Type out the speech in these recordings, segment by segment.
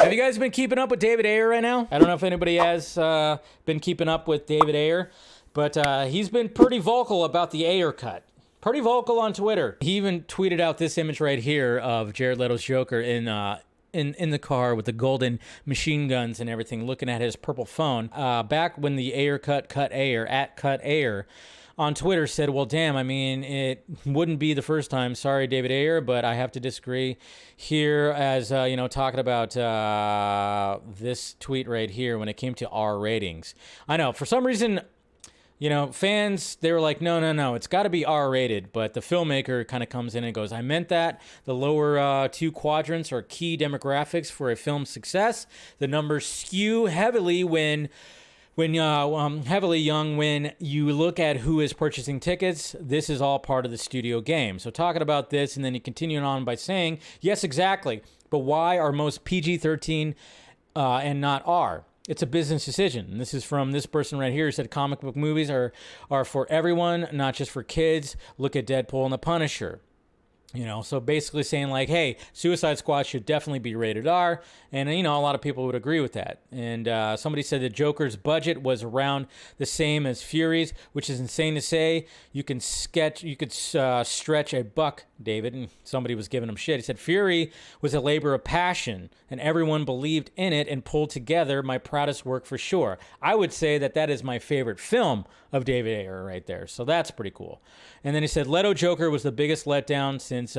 Have you guys been keeping up with David Ayer right now? I don't know if anybody has been keeping up with David Ayer, but he's been pretty vocal about the Ayer cut. Pretty vocal on Twitter. He even tweeted out this image right here of Jared Leto's Joker in the car with the golden machine guns and everything, looking at his purple phone. Back when the Ayer cut Ayer, at cut Ayer, on Twitter said, well, damn, I mean, it wouldn't be the first time. Sorry, David Ayer, but I have to disagree here as, talking about this tweet right here when it came to R ratings. I know, for some reason, fans, they were like, no, it's got to be R-rated. But the filmmaker kind of comes in and goes, I meant that. The lower two quadrants are key demographics for a film's success. The numbers skew heavily when heavily young when you look at who is purchasing tickets. This is all part of the studio game. So talking about this, and then he continued on by saying, yes, exactly. But why are most PG-13 and not R? It's a business decision. And this is from this person right here who said comic book movies are for everyone, not just for kids. Look at Deadpool and the Punisher. So basically saying like, hey, Suicide Squad should definitely be rated R. And, a lot of people would agree with that. And somebody said the Joker's budget was around the same as Fury's, which is insane to say. You could stretch a buck, David. And somebody was giving him shit. He said Fury was a labor of passion and everyone believed in it and pulled together. My proudest work for sure. I would say that is my favorite film of David Ayer right there. So that's pretty cool. And then he said Leto Joker was the biggest letdown since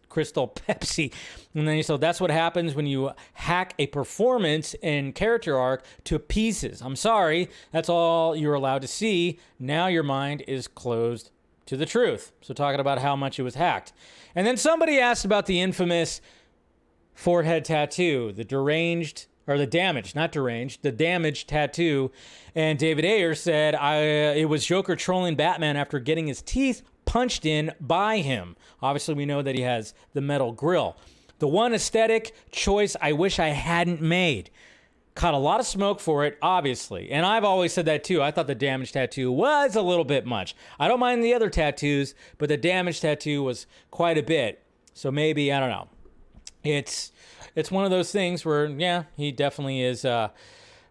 Crystal Pepsi. And then he said that's what happens when you hack a performance and character arc to pieces. I'm sorry, that's all you're allowed to see. Now your mind is closed to the truth. So talking about how much it was hacked. And then somebody asked about the infamous forehead tattoo, the damaged tattoo. And David Ayer said it was Joker trolling Batman after getting his teeth punched in by him. Obviously, we know that he has the metal grill. The one aesthetic choice I wish I hadn't made. Caught a lot of smoke for it, obviously. And I've always said that too. I thought the damaged tattoo was a little bit much. I don't mind the other tattoos, but the damaged tattoo was quite a bit. So maybe, I don't know. It's one of those things where, yeah, he definitely is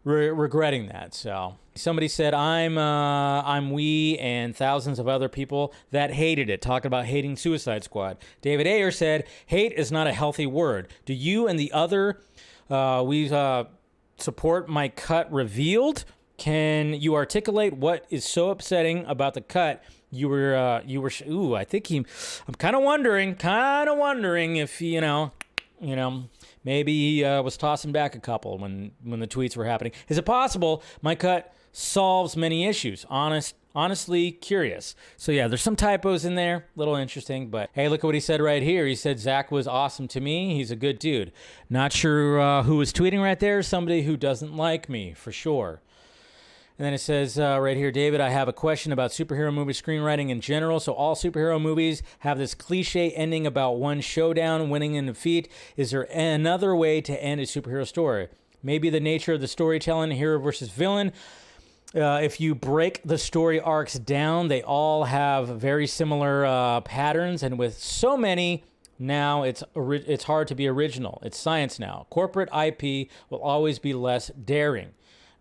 regretting that. So somebody said, I'm we and thousands of other people that hated it, talking about hating Suicide Squad. David Ayer said, hate is not a healthy word. Do you and the other support my cut revealed? Can you articulate what is so upsetting about the cut? I think I'm kind of wondering if, maybe he was tossing back a couple when the tweets were happening. Is it possible my cut solves many issues? Honestly curious. So yeah, there's some typos in there. Little interesting, but hey, look at what he said right here. He said, Zach was awesome to me. He's a good dude. Not sure who was tweeting right there. Somebody who doesn't like me, for sure. And then it says right here, David, I have a question about superhero movie screenwriting in general. So all superhero movies have this cliche ending about one showdown, winning and defeat. Is there another way to end a superhero story? Maybe the nature of the storytelling, hero versus villain. If you break the story arcs down, they all have very similar patterns. And with so many, now it's hard to be original. It's science now. Corporate IP will always be less daring.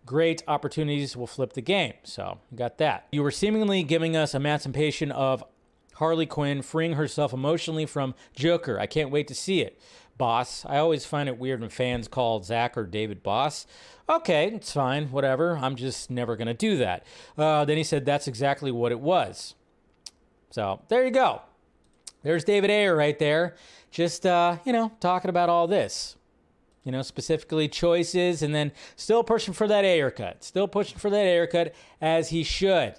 Great opportunities will flip the game. So you got that. You were seemingly giving us emancipation of Harley Quinn freeing herself emotionally from Joker. I can't wait to see it. Boss. I always find it weird when fans call Zach or David boss. Okay, it's fine. Whatever. I'm just never going to do that. Then he said that's exactly what it was. So there you go. There's David Ayer right there. Just, talking about all this. Specifically choices, and then still pushing for that Ayer cut. Still pushing for that Ayer cut, as he should.